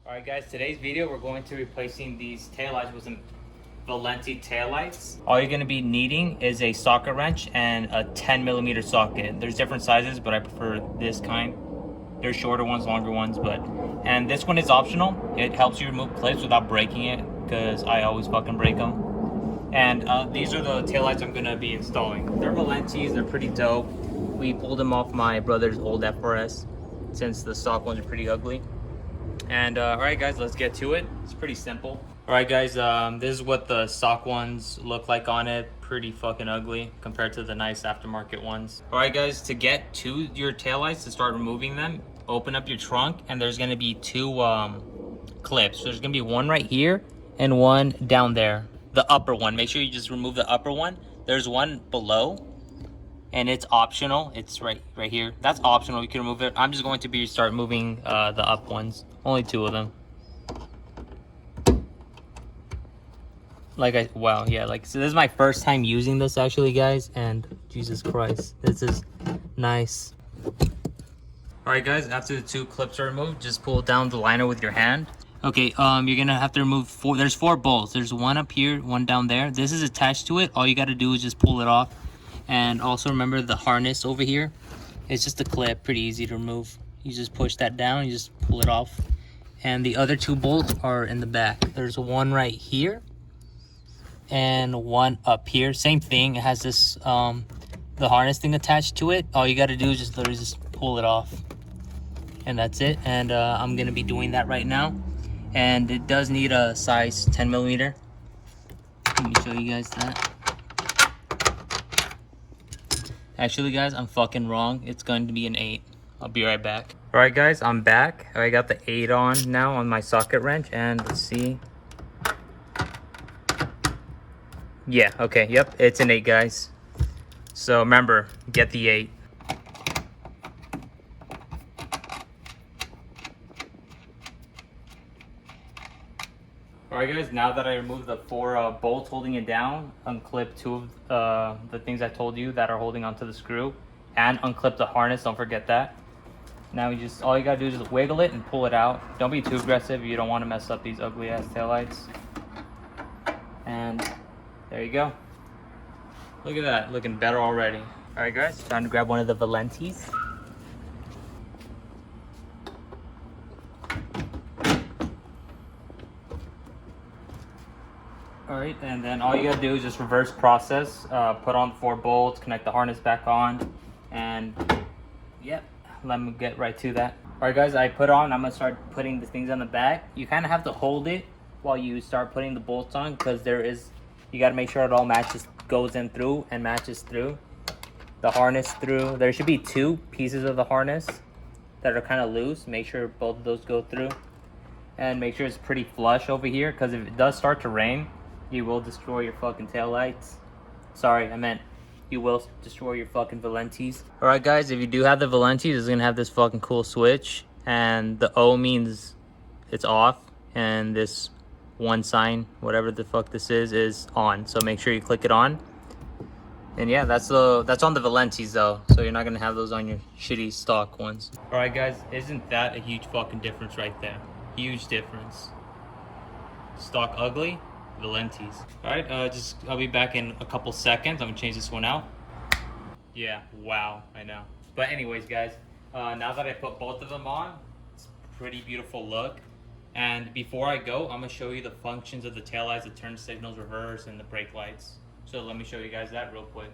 Alright guys, today's video we're going to be replacing these taillights with some Valenti taillights. All you're going to be needing is a socket wrench and a 10mm socket. There's different sizes, but I prefer this kind. There's shorter ones, longer ones, and this one is optional. It helps you remove clips without breaking it, because I always fucking break them. And these are the taillights I'm going to be installing. They're Valentis, they're pretty dope. We pulled them off my brother's old FRS since the stock ones are pretty ugly. And all right guys, let's get to it. It's pretty simple. All right guys, this is what the stock ones look like on it. Pretty fucking ugly compared to the nice aftermarket ones. All right guys, to get to your taillights, to start removing them, open up your trunk, and there's going to be two clips. So there's going to be one right here and one down there, the upper one. Make sure you just remove the upper one. There's one below and it's optional. It's right here. That's optional. You can remove it. I'm just going to start moving the up ones. Only two of them. Wow, yeah, so this is my first time using this actually, guys, and Jesus Christ, this is nice. All right guys, after the two clips are removed, just pull down the liner with your hand. Okay, you're gonna have to remove there's four bolts. There's one up here, one down there. This is attached to it. All you gotta do is just pull it off. And also remember the harness over here. It's just a clip, pretty easy to remove. You just push that down, you just pull it off. And the other two bolts are in the back. There's one right here and one up here. Same thing, it has this the harness thing attached to it. All you got to do is just literally just pull it off, and that's it. And I'm gonna be doing that right now, and it does need a size 10mm. Let me show you guys that. Actually guys, I'm fucking wrong. It's going to be an 8. I'll be right back. All right guys, I'm back. I got the 8 on now on my socket wrench, and let's see. Yeah, okay, yep, it's an 8 guys. So remember, get the 8. Alright guys, now that I removed the 4 bolts holding it down, unclip 2 of the things I told you that are holding onto the screw, and unclip the harness, don't forget that. Now all you gotta do is just wiggle it and pull it out. Don't be too aggressive, you don't want to mess up these ugly ass taillights. And there you go. Look at that, looking better already. Alright guys, time to grab one of the Valentis. Alright, and then all you gotta do is just reverse process. Put on the 4 bolts, connect the harness back on, and yep, let me get right to that. Alright guys, I'm gonna start putting the things on the back. You kind of have to hold it while you start putting the bolts on, because you gotta make sure it all goes in through and matches through. The harness through. There should be 2 pieces of the harness that are kind of loose. Make sure both of those go through. And make sure it's pretty flush over here, because if it does start to rain, you will destroy your fucking taillights. Sorry, I meant you will destroy your fucking Valentis. Alright guys, if you do have the Valentis, it's gonna have this fucking cool switch. And the O means it's off. And this one sign, whatever the fuck this is on. So make sure you click it on. And yeah, that's on the Valentis though. So you're not gonna have those on your shitty stock ones. Alright guys, isn't that a huge fucking difference right there? Huge difference. Stock ugly, Valentis. Alright, I'll be back in a couple seconds. I'm gonna change this one out. Yeah, wow, I know. But anyways guys, now that I put both of them on, it's a pretty beautiful look. And before I go, I'm gonna show you the functions of the taillights, the turn signals, reverse, and the brake lights. So let me show you guys that real quick.